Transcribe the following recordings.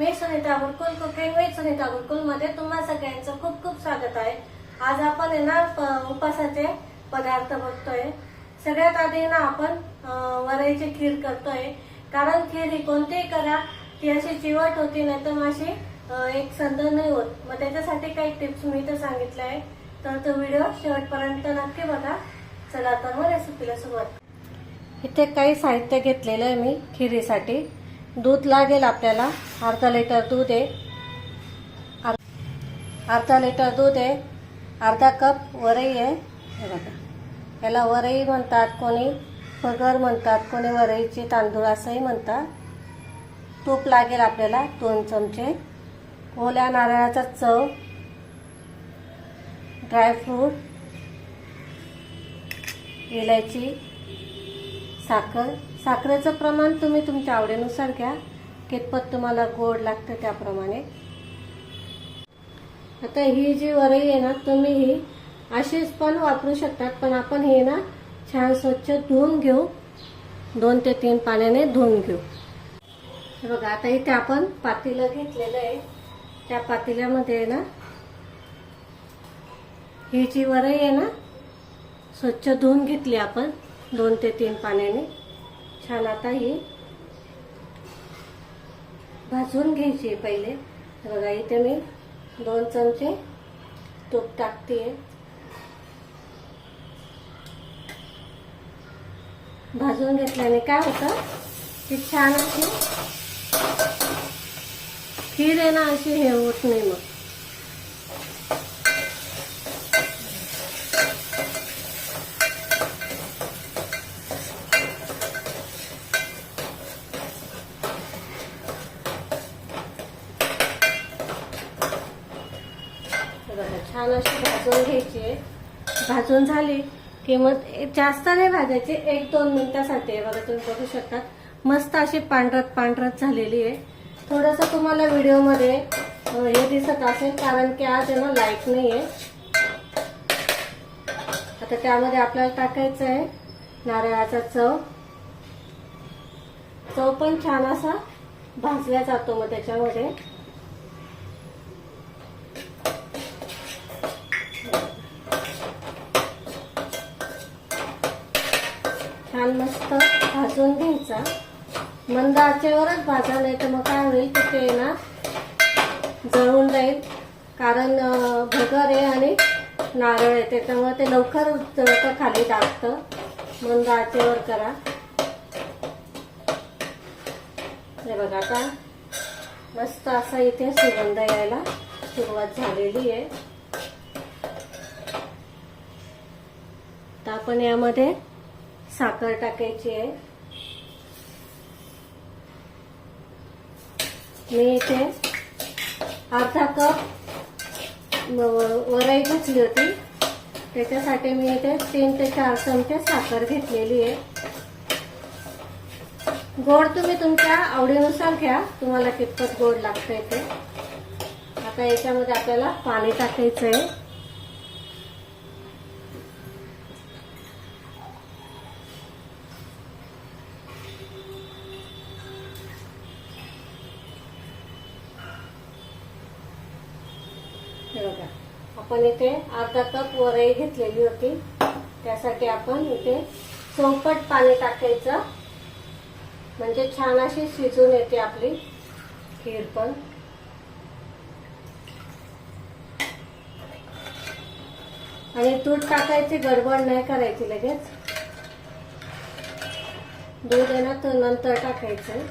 Me Sunita Gurukul cooking with Sunita Gurukul मध्ये तुम्हा सगळ्यांचं खूप खूप स्वागत आहे। आज आपण आहे ना उपासाचे पदार्थ बघतोय। सगळ्यात आधी ना आपण वरईची खीर करतोय, कारण खीर ही कोणतीही करा ती अशी चिवट होती, नाही तर अशी एक संदर नाही होत। मग त्याच्यासाठी काही टिप्स मी तर सांगितल्या आहे, तर तो व्हिडिओ शेवटपर्यंत नक्की बघा। चला तर मग रेसिपीला सुरुवात। इथे काही साहित्य घेतलेलं आहे मी खिरीसाठी। दूध लागेल आपल्याला, अर्धा लिटर दूध आहे, अर्धा लिटर दूध आहे, अर्धा कप वरई आहे। हे बघा, याला वरई म्हणतात, कोणी फगर म्हणतात, कोणी वरईचे तांदूळ असंही म्हणतात। तूप लागेल आपल्याला 2 चमचे, ओल्या नारळाचा चव, ड्रायफ्रूट, इलायची, साखर। साखरेचं प्रमाण तुम्ही तुमच्या आवडीनुसार घ्या, कितपत तुम्हाला गोड लागतं त्याप्रमाणे। आता ही जी वरई आहे ना, तुम्ही ही अशीच पण वापरू शकतात, पण आपण हे ना छान स्वच्छ धुवून घेऊ, 2 ते 3 पाण्याने धुवून घेऊ। हे बघा, आता इथे आपण पातेलं घेतलेलं आहे, त्या पातेल्यामध्ये ना ही जी वरई आहे ना स्वच्छ धुवून घेतली आपण 2 ते 3 पाण्याने छान। आता ही भाजून घ्यायची पहिले। बघा, इथे मी 2 चमचे तूप टाकते। भाजून घेतल्याने काय होतं की छान अशी खीर आहे ना, अशी हे होत नाही। मग छान अशी भाजून घ्यायची। भाजून झाली की मग जास्त नाही भाजायची, 1-2 मिनिटासाठी। बघा, तुम्ही बघू शकता मस्त अशी पांढरट झालेली आहे। थोडंसं तुम्हाला व्हिडिओमध्ये हे दिसत असेल, कारण की आज आहे ना लाईट नाही आहे। आता त्यामध्ये आपल्याला टाकायचं आहे नारळाचा चव पण छान असा भाजला जातो। मग त्याच्यामध्ये छान मस्त भाजून घ्यायचा। मंद आचेवरच भाजा, नाही तर मग काय होईल की ते ना जळून जाईल, कारण भगर आहे आणि नारळ आहे, त्याच्यामुळे ते लवकर जळतं, खाली टाकतं। मंद आचेवर करा। हे बघा, आता मस्त असा इथे सुगंध यायला सुरुवात झालेली आहे। तर आपण यामध्ये साखर टाकायची आहे। मी इथे अर्धा कप वरई घेतली होती, त्याच्यासाठी मी इथे 3 ते 4 चमचे साखर घेतलेली आहे। गोड तुम्ही तुमच्या आवडीनुसार घ्या, तुम्हाला कितपत गोड लागतंय ते। आता याच्यामध्ये आपल्याला पाणी टाकायचं आहे। बघा, आपण इथे अर्धा कप वरई घेतलेली होती, त्यासाठी आपण इथे चौपट पाणी टाकायचं, म्हणजे छान अशी शिजून येते आपली खीर पण। आणि दूध टाकायची गडबड नाही करायची लगेच, दूध आहे ना तर नंतर टाकायचं।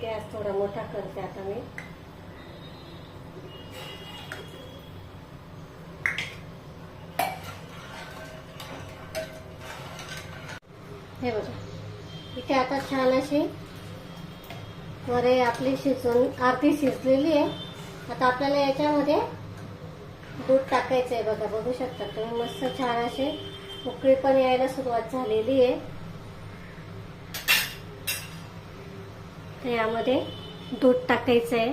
गॅस थोडा मोठा करते आता मी। हे बघा, इथे आता छान अशी वरई आपली शिजून अर्धी शिजलेली आहे। आता आपल्याला याच्यामध्ये दूध टाकायचं आहे। बघा, बघू शकता तुम्ही मस्त छान अशी उकळी पण यायला सुरुवात झालेली आहे। तर यामध्ये दूध टाकायचं आहे।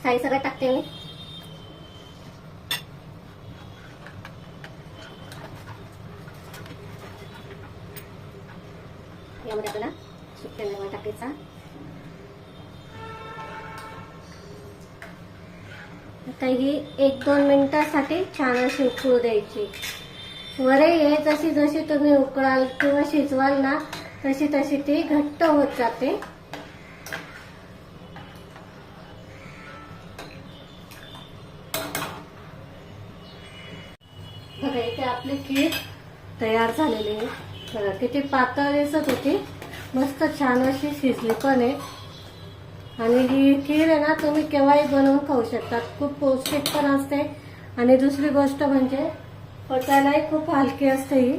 साई सगळं टाकते मी। त्याच्यामध्ये आपल्याला सुक्या मेवा टाकायचा. आता ही 1-2 मिनिटासाठी छान अशी उकळू द्यायची. वरई आहे जशी जशी तुम्ही उकळाल किंवा शिजवाल ना तशी तशी ती घट्ट होत जाते. बघा इथे आपली खीर तयार झालेली आहे. बघा किती पातळ दिसत होती, मस्त छान अशी शिजली पण आहे. आणि ही खीर आहे ना तुम्ही केव्हाही बनवून खाऊ शकतात. खूप पौष्टिक पण असते आणि दुसरी गोष्ट म्हणजे पचायलाही खूप हलकी असते ही.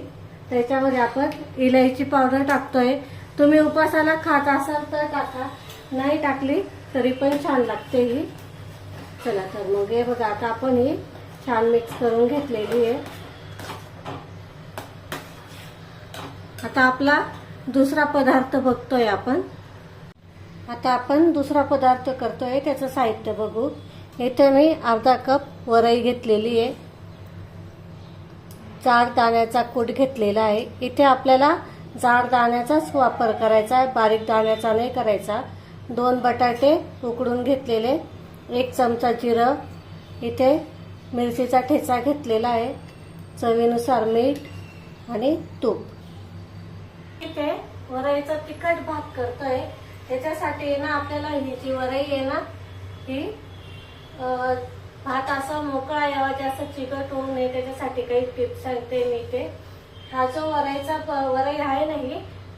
त्याच्यामध्ये आपण इलायची पावडर टाकतोय. तुम्ही उपासाला खात असाल तर टाका, नाही टाकली तरी पण छान लागते ही. चला तर मग हे बघा आता आपण ही छान मिक्स करून घेतलेली आहे. आता आपला दुसरा पदार्थ बघतोय आपण. आता आपण दुसरा पदार्थ करतोय, त्याचं साहित्य बघू. इथे मी अर्धा कप वरई घेतलेली आहे. जाड दाण्याचा कूट घेतलेला आहे. इथे आपल्याला जाड दाण्याचाच वापर करायचा आहे, बारीक दाण्याचा नाही करायचा. 2 बटाटे उकडून घेतलेले, 1 चमचा जिरं, इथे मिरचीचा ठेचा घेतलेला आहे, चवीनुसार मीठ आणि तूप. इथे वरईचा तिखट भात करतोय. त्याच्यासाठी ना आपल्याला ही जी वरई आहे ना ही भात असा मोकळा यावा, जास्त चिकट होऊ नये, त्याच्यासाठी काही टिप्स सांगते मी. ते हा जो वरई आहे ना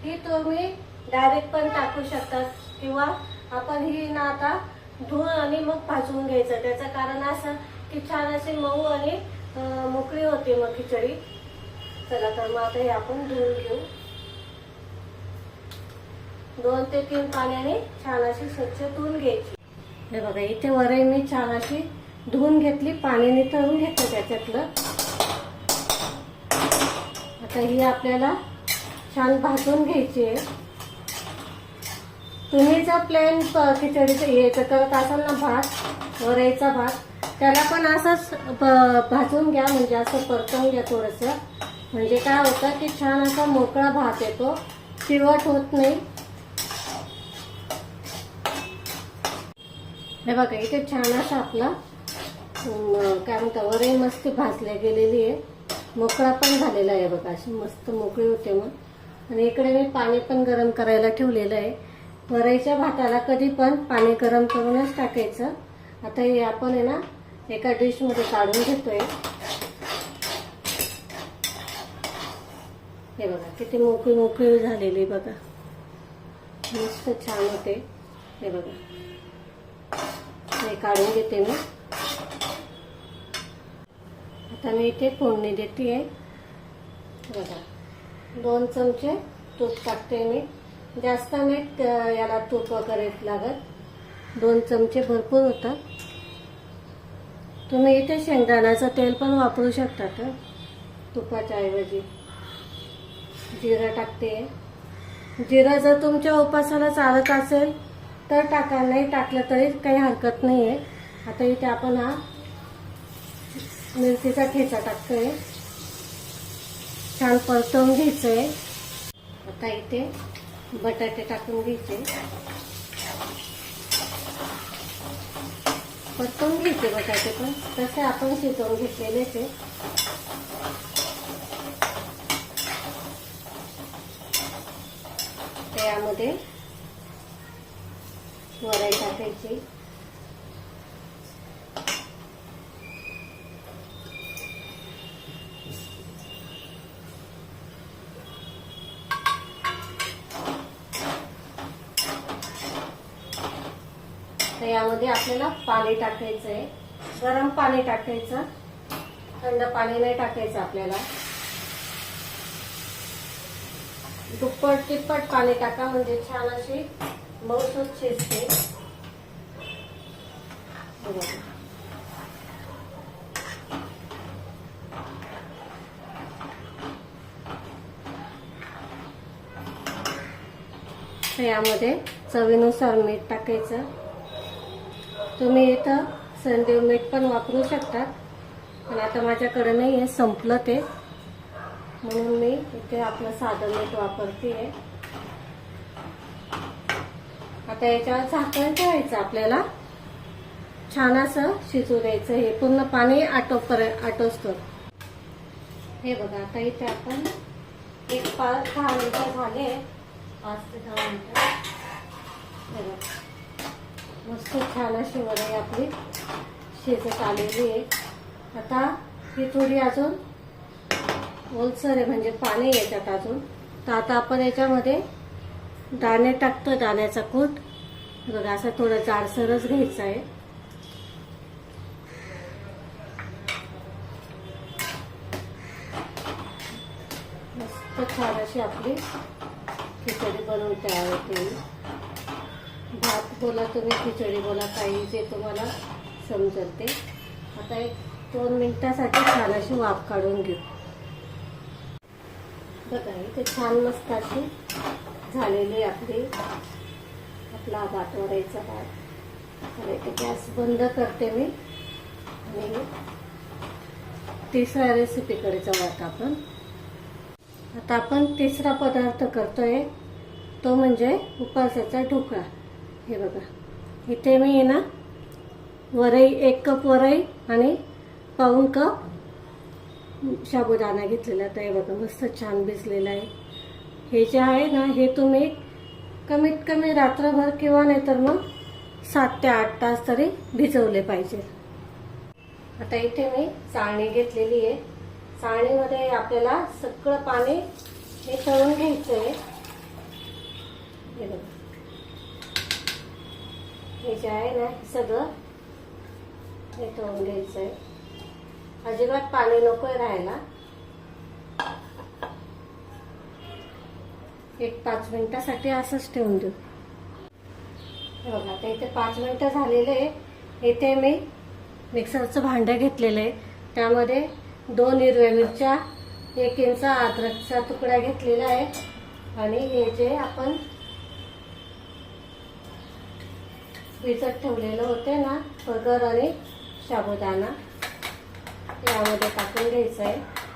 ही तुम्ही डायरेक्ट पण टाकू शकतात किंवा आपण ही ना आता धुवून आणि मग भाजून घ्यायचं. त्याचं कारण असं की छान अशी मऊ आणि मोकळी होते मग खिचडी. चला तर मग आता हे आपण धुवून घेऊ. 2 ते 3 पाण्याने छान अशी स्वच्छ धुवून घ्यायची. हे बघा इथे वरई मी छान अशी धुवून घेतली, पाणी निथळून घेतलं त्याच्यातलं. आता ही आपल्याला छान भाजून घ्यायची आहे. तुम्ही जर प्लेन खिचडीचं यायचं करत असाल ना भात, वरईचा भात, त्याला पण असंच भाजून घ्या, म्हणजे असं परतवून घ्या थोडंसं. म्हणजे काय होतं की छान असा मोकळा भात येतो, चिवट होत नाही. हे बघा इथे छान असा आपला काय म्हणतात वरई मस्त भाजल्या गेलेली आहे, मोकळा पण झालेला आहे. बघा अशी मस्त मोकळी होते मग. आणि इकडे मी पाणी पण गरम करायला ठेवलेलं आहे. वरईच्या भाताला कधी पण पाणी गरम करूनच टाकायचं. आता हे आपण आहे ना एका डिशमध्ये काढून घेतोय. हे बघा किती मोकळी मोकळी झालेली बघा, मस्त छान होते. हे बघा हे काढून घेते मी. आता मी इथे फोडणी देते आहे. बघा 2 चमचे तूप टाकते मी, जास्त नाही याला तूप वगैरे लागत. 2 चमचे भरपूर होतात. तुम्ही इथे शेंगदाण्याचं तेल पण वापरू शकतात तुपाच्या ऐवजी. जिरं टाकते. जिरं जर तुमच्या उपासाला चालत असेल तर टाका, नाही टाकलं तरी काही हरकत नाही आहे. आता इथे आपण हा मिरचीचा ठेचा टाकतोय, छान परतवून घ्यायचंय. आता इथे बटाटे टाकून घ्यायचे, परतवून घ्यायचे बटाटे पण तसे आपण शिजवून घेतलेले ते. त्यामध्ये वरई टाकायची. यामध्ये आपल्याला पाणी टाकायचं आहे, गरम पाणी टाकायचं, थंड पाणी नाही टाकायचं आपल्याला. दुप्पट तिप्पट पाणी टाका, म्हणजे छान अशी मऊसूत शिजते. यामध्ये चवीनुसार मीठ टाकायचं. तुम्ही इथं संदेव मीठ पण वापरू शकता, पण आता माझ्याकडे नाही आहे, संपलं ते, म्हणून मी इथे आपलं साधं मीठ वापरते आहे. आता याच्यावर झाकण ठेवायचं, आपल्याला छान असं शिजू द्यायचं. हे पूर्ण पाणी आटोसतो. हे बघा, आता इथे आपण 5-10 मिनिटं झाले, 5 ते 10 मिनिटं. हे बघा, मस्त छान अशी वरई आपली शिजत आलेली आहे. आता ही थोडी अजून ओलसर आहे, म्हणजे पाणी याच्यात अजून. तर आता आपण याच्यामध्ये दाणे टाकतो, दाण्याचा कूट. बघा, असं थोडं जाडसरच घ्यायचं आहे. मस्त छान अशी आपली खिचडी बनवून तयार होते. भात बोला तुम्ही, खिचडी बोला, काही जे तुम्हाला समजेल ते. आता 1-2 मिनिटासाठी छान अशी वाफ काढून घेऊ. बघा, इथे छान मस्त अशी झालेली आपला भात, वरईचा भात. तर इथे गॅस बंद करते मी आणि तिसऱ्या रेसिपीकडे जाऊ. आता आपण तिसरा पदार्थ करतोय, तो म्हणजे उपासाचा ढोकळा. हे बघा, इथे मी ना वरई, 1 कप वरई आणि पाऊण कप साबुदाणा घेतलेला. तर हे बघा, मस्त छान भिजलेला आहे. हे जे आहे ना, हे तुम्ही कमीत कमी रात्रभर किंवा नाहीतर मग 7 ते 8 तास तरी भिजवले पाहिजे. आता इथे मी चाळणी घेतलेली आहे. चाळणीमध्ये आपल्याला सगळं पाणी हे तळून घ्यायचं आहे. हे बघा, हे जे आहे ना, सगळं हे तळून घ्यायचं आहे. अजिबात पाणी नकोय राहायला. 1-5 मिनिटासाठी असंच ठेवून देऊ. हे बघा, आता इथे 5 मिनिटं झालेले आहे. इथे मी मिक्सरचं भांडं घेतलेलं आहे. त्यामध्ये 2 हिरव्या मिरच्या, 1 इंच अद्रकचा तुकडा घेतलेला आहे. आणि हे जे आपण भिजत ठेवलेलं होते ना, भगर आणि साबुदाणा, यामध्ये टाकून घ्यायचं आहे.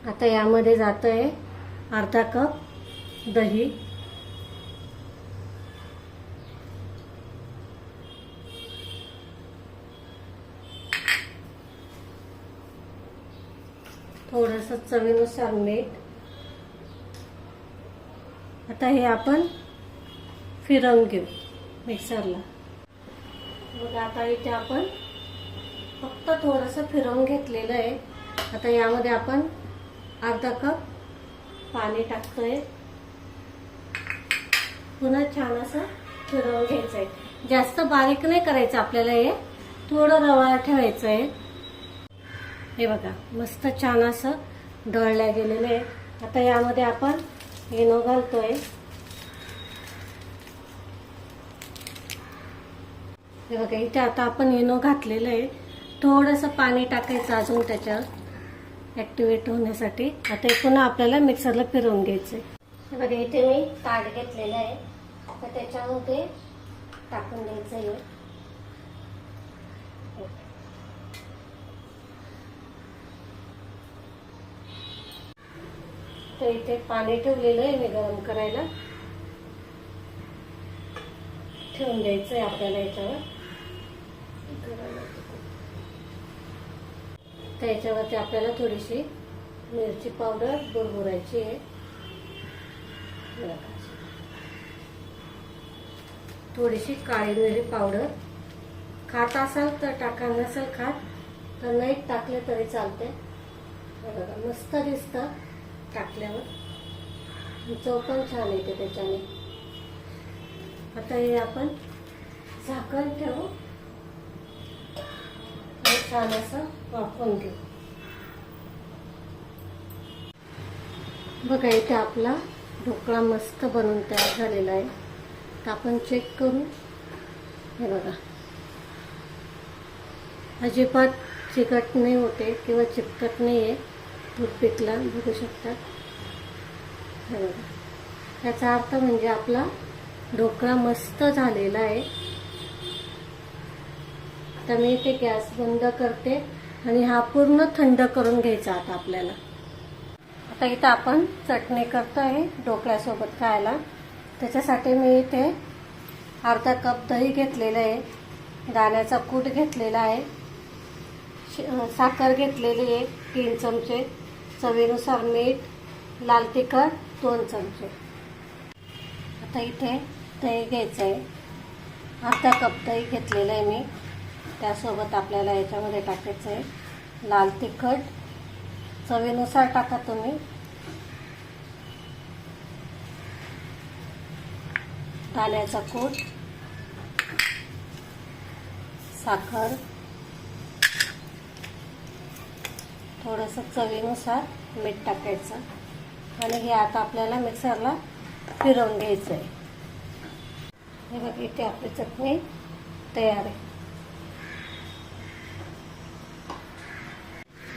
आता यामध्ये जातंय अर्धा कप दही, थोडंसं चवीनुसार मीठ. आता हे आपण फिरवून घेऊ मिक्सरला. बघा, आता इथे आपण फक्त थोडंसं फिरवून घेतलेलं आहे. आता यामध्ये आपण अर्धा कप पाणी टाकतोय. पुन्हा छान असं फिरवून घ्यायचं आहे. जास्त बारीक नाही करायचं आपल्याला, हे थोडं रवाळ ठेवायचं आहे. हे बघा, मस्त छान असं दळल्या गेलेलं आहे. आता यामध्ये आपण इनो घालतोय. हे बघा, इथे आता आपण इनो घातलेलं आहे. थोडंसं पाणी टाकायचं अजून त्याच्यावर ॲक्टिवेट होण्यासाठी. आता पुन्हा आपल्याला मिक्सरला फिरवून घ्यायचं आहे. हे बघा, इथे मी ताट घेतलेलं आहे. तर त्याच्यामध्ये टाकून द्यायचं आहे. तर इथे पाणी ठेवलेलं आहे मी गरम करायला. ठेवून द्यायचं आहे आपल्याला याच्यावर. तर याच्यावरती आपल्याला थोडीशी मिरची पावडर बुरबुरायची आहे. थोडीशी काळी मिरी पावडर. खात असाल तर टाका, नसेल खात तर नाही टाकले तरी चालते. बघा, मस्त दिसतं टाकल्यावर, चव पण छान येते त्याच्याने. आता हे आपण झाकण ठेवू आणि छान असं वाफवून घेऊ. बघा, इथे आपला ढोकळा मस्त बनवून तयार झालेला आहे. तर आपण चेक करू. हे बघा, अजिबात चिकट नाही होते किंवा चिकट नाही आहे. टूथपिकला बघू शकता. हे बघा, त्याचा अर्थ म्हणजे आपला ढोकळा मस्त झालेला आहे. तर मी इथे गॅस बंद करते आणि हा पूर्ण थंड करून घ्यायचा आता आपल्याला. आता इथं आपण चटणी करतोय ढोकळ्यासोबत खायला. त्याच्यासाठी मी इथे अर्धा कप दही घेतलेलं आहे, दाण्याचा कूट घेतलेला आहे, साखर घेतलेली आहे 3 चमचे, चवीनुसार मीठ, लाल तिखट 2 चमचे. आता इथे दही घ्यायचं आहे, अर्धा कप दही घेतलेलं आहे मी. त्यासोबत आपल्याला याच्यामध्ये टाकायचं आहे लाल तिखट, चवीनुसार टाका तुम्ही, दाण्याचा कूट, साखर, थोडंसं चवीनुसार मीठ टाकायचं आणि हे आता आपल्याला मिक्सरला फिरवून घ्यायचं आहे. हे बघा इथे आपली चटणी तयार आहे.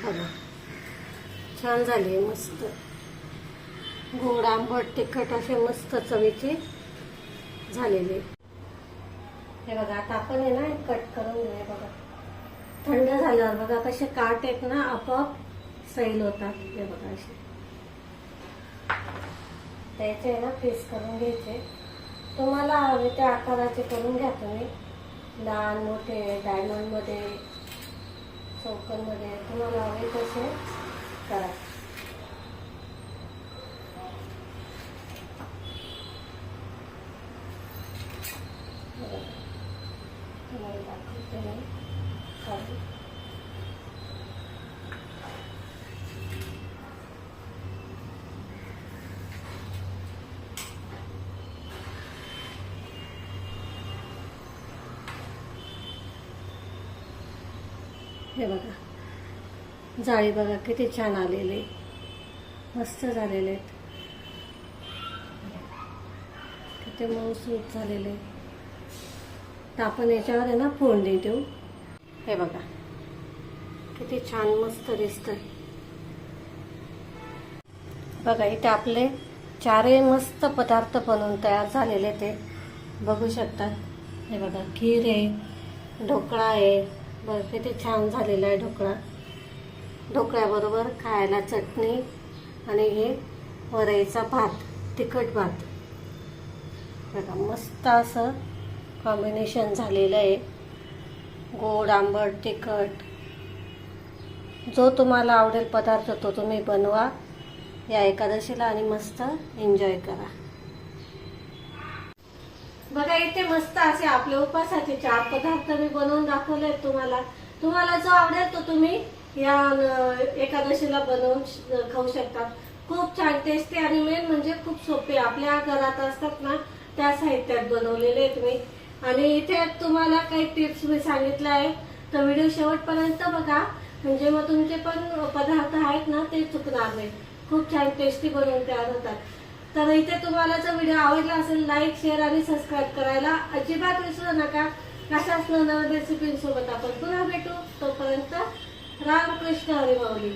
बघा छान झाली आहे, मस्त गोड आंबट तिखट असे मस्त चवीचे झालेले. हे बघा आता आपण आहे ना कट करून घेऊया. बघा थंड झाल्यावर बघा कसे काट आहेत ना आपोआप सैल होतात. हे बघा असे त्याचे ना पीस करून घ्यायचे. तुम्हाला हवे त्या आकाराचे करून घ्या तुम्ही, लहान मोठे, डायमंडमध्ये, चौकोनमध्ये, तुम्हाला हवे तसे करा. तुम्हाला दाखवते मी. हे बघा जाळी बघा किती छान आलेले, मस्त झालेले आहेत, किती मऊसूत झालेले. तर आपण याच्यावर आहे ना फोडणी देऊ. हे बघा किती छान मस्त दिसतंय. बघा इथे आपले 4 मस्त पदार्थ बनवून तयार झालेले ते बघू शकतात. हे बघा खीर आहे, ढोकळा आहे, बघा किती छान झालेला आहे ढोकळा. ढोकळ्याबरोबर खायला चटणी आणि हे वरईचा भात, तिखट भात. बघा मस्त असं कॉम्बिनेशन झालेलं आहे, गोड आंबट तिखट. जो तुम्हाला आवडेल पदार्थ तो तुम्ही बनवा या एकादशीला आणि मस्त एन्जॉय करा. बघा इथे मस्त असे आपले उपासाचे 4 पदार्थ मी बनवून दाखवले तुम्हाला. तुम्हाला जो आवडेल तो तुम्ही या एकादशीला बनवून खाऊ शकता. खूप छान टेस्टी आणि मेन म्हणजे खूप सोपे, आपल्या घरात असतात ना त्या साहित्यात बनवलेले आहेत मी. आणि इथे तुम्हाला काही टिप्स मी सांगितले आहे, तर व्हिडिओ शेवटपर्यंत बघा, म्हणजे मग तुमचे पण पदार्थ आहेत ना ते चुकणार नाही. खूप छान टेस्टी बनवून तयार होतात. तर इथे तुम्हाला जर व्हिडिओ आवडला असेल लाईक, शेअर आणि सबस्क्राईब करायला अजिबात विसरू नका. अशाच नवीन रेसिपींसोबत आपण पुन्हा भेटू. तोपर्यंत रामकृष्ण हरी माऊली.